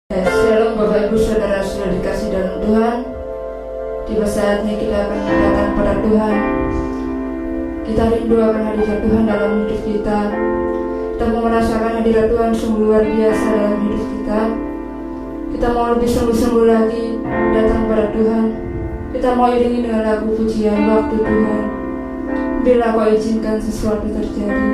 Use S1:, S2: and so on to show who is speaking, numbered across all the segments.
S1: Shalom Bapak Ibu Saudara sudah dikasih dalam Tuhan. Tiba saatnya kita akan datang pada Tuhan. Kita rindu akan hadirat Tuhan dalam hidup kita. Kita mau merasakan hadirat Tuhan sungguh luar biasa dalam hidup kita. Kita mau lebih sungguh-sungguh lagi datang pada Tuhan. Kita mau iringi dengan lagu pujian waktu Tuhan. Bila Kau izinkan sesuatu terjadi.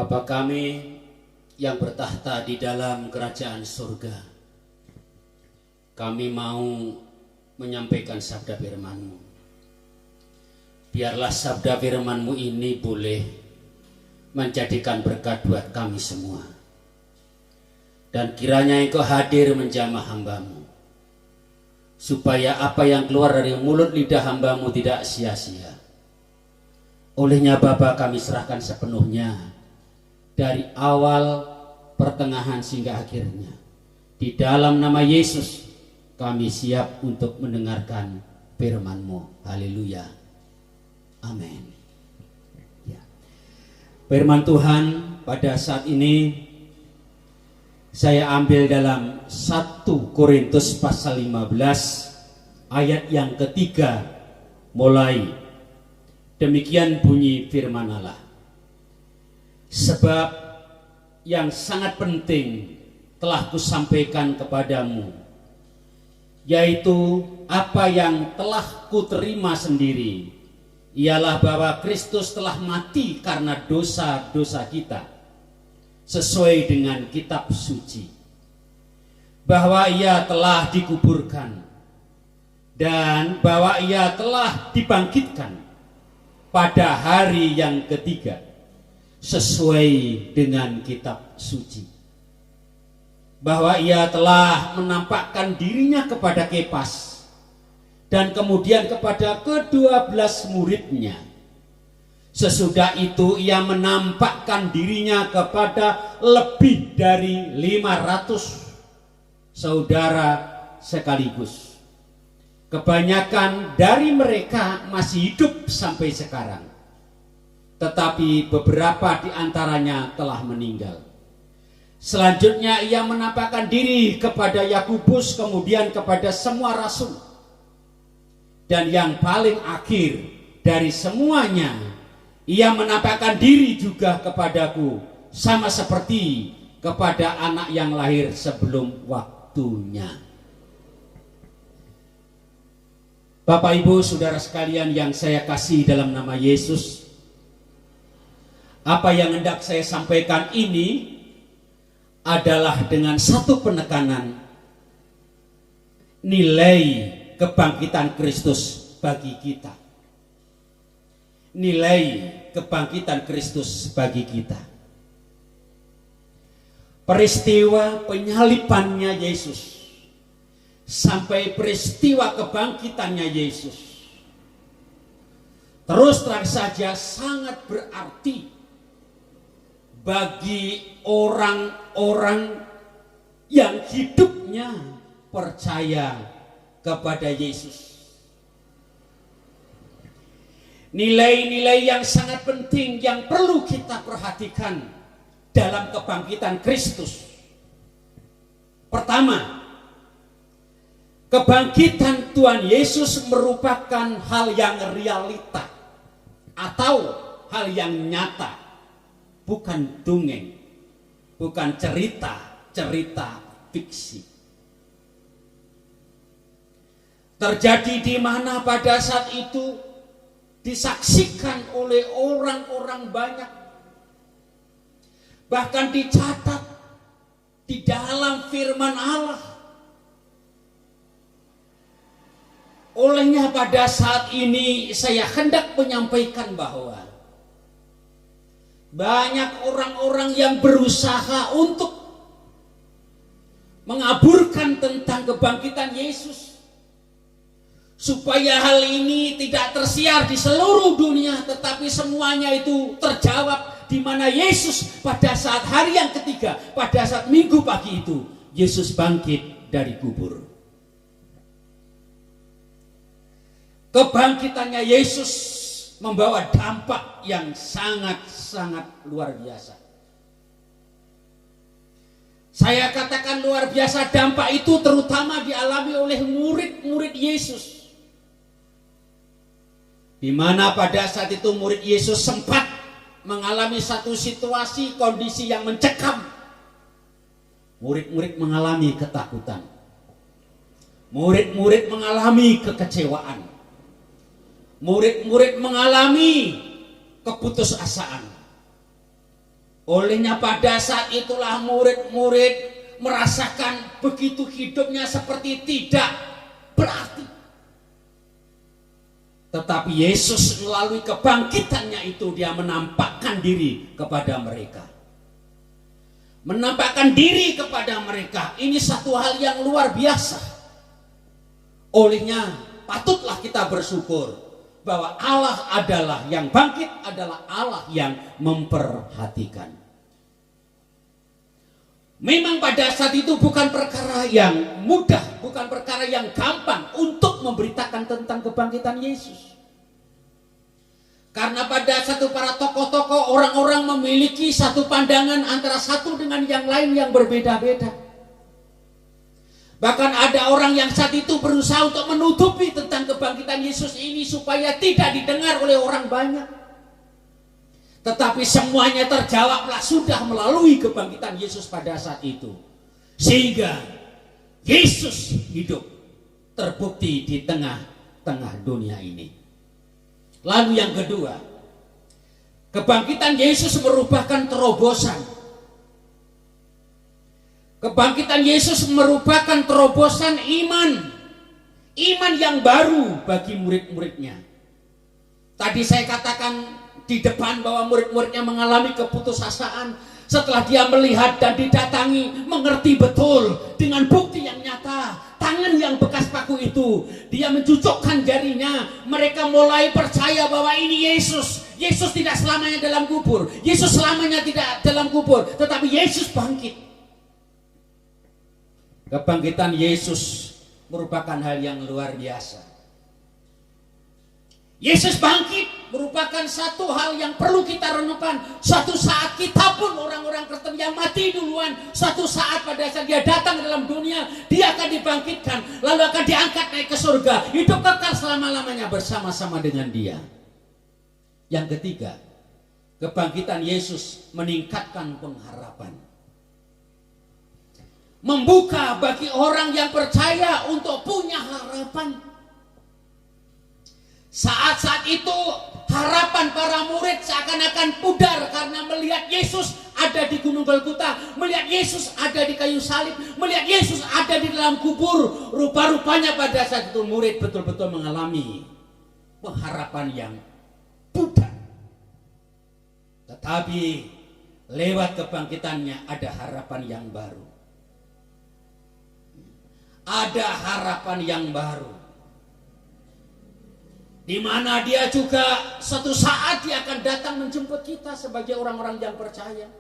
S2: Bapa kami yang bertahta di dalam kerajaan surga, kami mau menyampaikan sabda firman-Mu. Biarlah sabda firman-Mu ini boleh menjadikan berkat buat kami semua. Dan kiranya Engkau hadir menjamah hamba-Mu, supaya apa yang keluar dari mulut lidah hamba-Mu tidak sia-sia. Olehnya Bapa, kami serahkan sepenuhnya, dari awal, pertengahan hingga akhirnya. Di dalam nama Yesus kami siap untuk mendengarkan firman-Mu. Haleluya. Amin. Ya. Firman Tuhan pada saat ini saya ambil dalam 1 Korintus pasal 15 ayat yang ketiga mulai. Demikian bunyi firman Allah. Sebab yang sangat penting telah kusampaikan kepadamu, yaitu apa yang telah kuterima sendiri, ialah bahwa Kristus telah mati karena dosa-dosa kita, sesuai dengan kitab suci, bahwa Ia telah dikuburkan, dan bahwa Ia telah dibangkitkan pada hari yang ketiga, sesuai dengan kitab suci, bahwa Ia telah menampakkan dirinya kepada Kefas dan kemudian kepada ke-12 muridnya. Sesudah itu Ia menampakkan dirinya kepada lebih dari 500 saudara sekaligus. Kebanyakan dari mereka masih hidup sampai sekarang, tetapi beberapa di antaranya telah meninggal. Selanjutnya Ia menampakkan diri kepada Yakobus, kemudian kepada semua rasul. Dan yang paling akhir dari semuanya, Ia menampakkan diri juga kepadaku, sama seperti kepada anak yang lahir sebelum waktunya. Bapak, Ibu, saudara sekalian yang saya kasih dalam nama Yesus, apa yang hendak saya sampaikan ini adalah dengan satu penekanan, nilai kebangkitan Kristus bagi kita. Nilai kebangkitan Kristus bagi kita. Peristiwa penyalibannya Yesus sampai peristiwa kebangkitannya Yesus, terus terang saja sangat berarti bagi orang-orang yang hidupnya percaya kepada Yesus. Nilai-nilai yang sangat penting yang perlu kita perhatikan dalam kebangkitan Kristus. Pertama, kebangkitan Tuhan Yesus merupakan hal yang realita atau hal yang nyata, bukan dongeng, bukan cerita fiksi. Terjadi di mana pada saat itu disaksikan oleh orang-orang banyak, bahkan dicatat di dalam firman Allah. Olehnya pada saat ini saya hendak menyampaikan bahwa banyak orang-orang yang berusaha untuk mengaburkan tentang kebangkitan Yesus, supaya hal ini tidak tersiar di seluruh dunia, tetapi semuanya itu terjawab di mana Yesus pada saat hari yang ketiga, pada saat Minggu pagi itu, Yesus bangkit dari kubur. Kebangkitannya Yesus membawa dampak yang sangat-sangat luar biasa. Saya katakan luar biasa, dampak itu terutama dialami oleh murid-murid Yesus, di mana pada saat itu murid Yesus sempat mengalami satu situasi, kondisi yang mencekam. Murid-murid mengalami ketakutan, murid-murid mengalami kekecewaan, murid-murid mengalami keputusasaan. Olehnya pada saat itulah murid-murid merasakan begitu hidupnya seperti tidak berarti. Tetapi Yesus melalui kebangkitannya itu dia menampakkan diri kepada mereka. Menampakkan diri kepada mereka. Ini satu hal yang luar biasa. Olehnya patutlah kita bersyukur bahwa Allah adalah yang bangkit, adalah Allah yang memperhatikan. Memang pada saat itu bukan perkara yang mudah, bukan perkara yang gampang untuk memberitakan tentang kebangkitan Yesus. Karena pada satu para tokoh-tokoh, orang-orang memiliki satu pandangan antara satu dengan yang lain yang berbeda-beda. Bahkan ada orang yang saat itu berusaha untuk menutupi tentang kebangkitan Yesus ini supaya tidak didengar oleh orang banyak. Tetapi semuanya terjawablah sudah melalui kebangkitan Yesus pada saat itu. Sehingga Yesus hidup terbukti di tengah-tengah dunia ini. Lalu yang kedua, kebangkitan Yesus merupakan terobosan. Kebangkitan Yesus merupakan terobosan iman. Iman yang baru bagi murid-muridnya. Tadi saya katakan di depan bahwa murid-muridnya mengalami keputusasaan setelah dia melihat dan didatangi, mengerti betul dengan bukti yang nyata. Tangan yang bekas paku itu, dia mencucukkan jarinya. Mereka mulai percaya bahwa ini Yesus. Yesus tidak selamanya dalam kubur. Yesus selamanya tidak dalam kubur, tetapi Yesus bangkit. Kebangkitan Yesus merupakan hal yang luar biasa. Yesus bangkit merupakan satu hal yang perlu kita renungkan. Suatu saat kita pun orang-orang Kristen yang mati duluan, suatu saat pada saat dia datang dalam dunia, dia akan dibangkitkan, lalu akan diangkat naik ke surga, hidup kekal selama-lamanya bersama-sama dengan dia. Yang ketiga, kebangkitan Yesus meningkatkan pengharapan. Membuka bagi orang yang percaya untuk punya harapan. Saat-saat itu harapan para murid seakan-akan pudar karena melihat Yesus ada di Gunung Golgota, melihat Yesus ada di kayu salib, melihat Yesus ada di dalam kubur. Rupa-rupanya pada saat itu murid betul-betul mengalami pengharapan yang pudar. Tetapi lewat kebangkitannya ada harapan yang baru. Ada harapan yang baru, di mana dia juga suatu saat dia akan datang menjemput kita sebagai orang-orang yang percaya.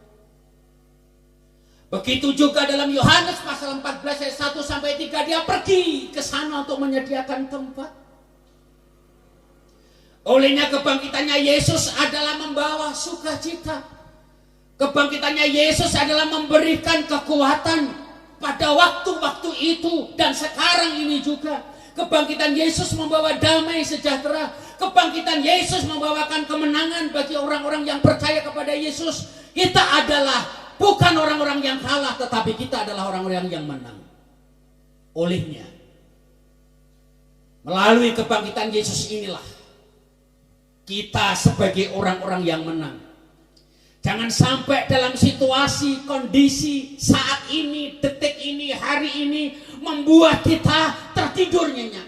S2: Begitu juga dalam Yohanes pasal 14 ayat 1 sampai 3, dia pergi ke sana untuk menyediakan tempat. Olehnya kebangkitannya Yesus adalah membawa sukacita. Kebangkitannya Yesus adalah memberikan kekuatan pada waktu-waktu itu dan sekarang ini juga. Kebangkitan Yesus membawa damai sejahtera. Kebangkitan Yesus membawakan kemenangan bagi orang-orang yang percaya kepada Yesus. Kita adalah bukan orang-orang yang kalah, tetapi kita adalah orang-orang yang menang. Olehnya, melalui kebangkitan Yesus inilah kita sebagai orang-orang yang menang. Jangan sampai dalam situasi, kondisi saat ini, detik ini, hari ini membuat kita tertidur nyenyak.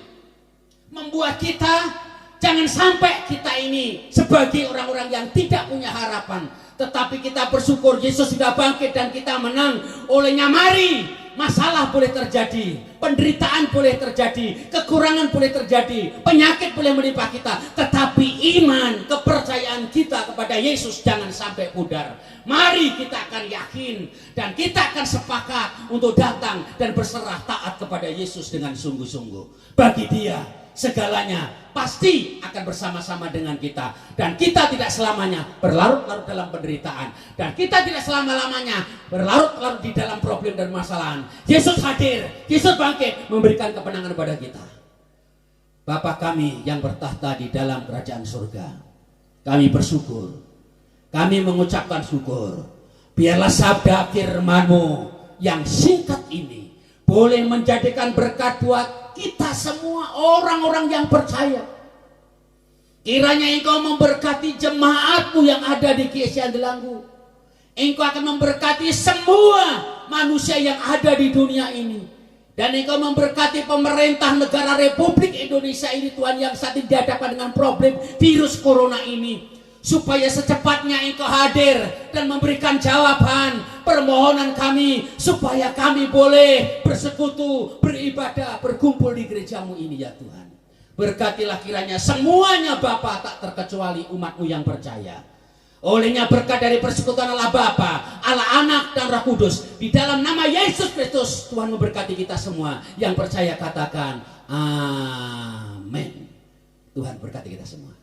S2: Membuat kita, jangan sampai kita ini sebagai orang-orang yang tidak punya harapan. Tetapi kita bersyukur Yesus sudah bangkit dan kita menang. Olehnya mari, masalah boleh terjadi, penderitaan boleh terjadi, kekurangan boleh terjadi, penyakit boleh menimpa kita, tetapi iman, kepercayaan kita kepada Yesus jangan sampai pudar. Mari kita akan yakin dan kita akan sepakat untuk datang dan berserah taat kepada Yesus dengan sungguh-sungguh. Bagi Dia segalanya pasti akan bersama-sama dengan kita, dan kita tidak selamanya berlarut-larut dalam penderitaan, dan kita tidak selama-lamanya berlarut-larut di dalam problem dan masalahan. Yesus hadir, Yesus bangkit memberikan kemenangan kepada kita. Bapa kami yang bertahta di dalam kerajaan surga, kami bersyukur, kami mengucapkan syukur. Biarlah sabda firman-Mu yang singkat ini boleh menjadikan berkat buat kita semua orang-orang yang percaya. Kiranya Engkau memberkati jemaat-Mu yang ada di GSI Andelangu. Engkau akan memberkati semua manusia yang ada di dunia ini. Dan Engkau memberkati pemerintah negara Republik Indonesia ini Tuhan, yang saat ini dihadapkan dengan problem virus corona ini. Supaya secepatnya Engkau hadir dan memberikan jawaban permohonan kami, supaya kami boleh bersekutu, beribadah, berkumpul di gerejamu ini ya Tuhan. Berkatilah kiranya semuanya Bapa, tak terkecuali umat-Mu yang percaya. Olehnya berkat dari persekutuan Allah Bapa, Allah Anak dan Roh Kudus, di dalam nama Yesus Kristus, Tuhan memberkati kita semua. Yang percaya katakan amin. Tuhan berkati kita semua.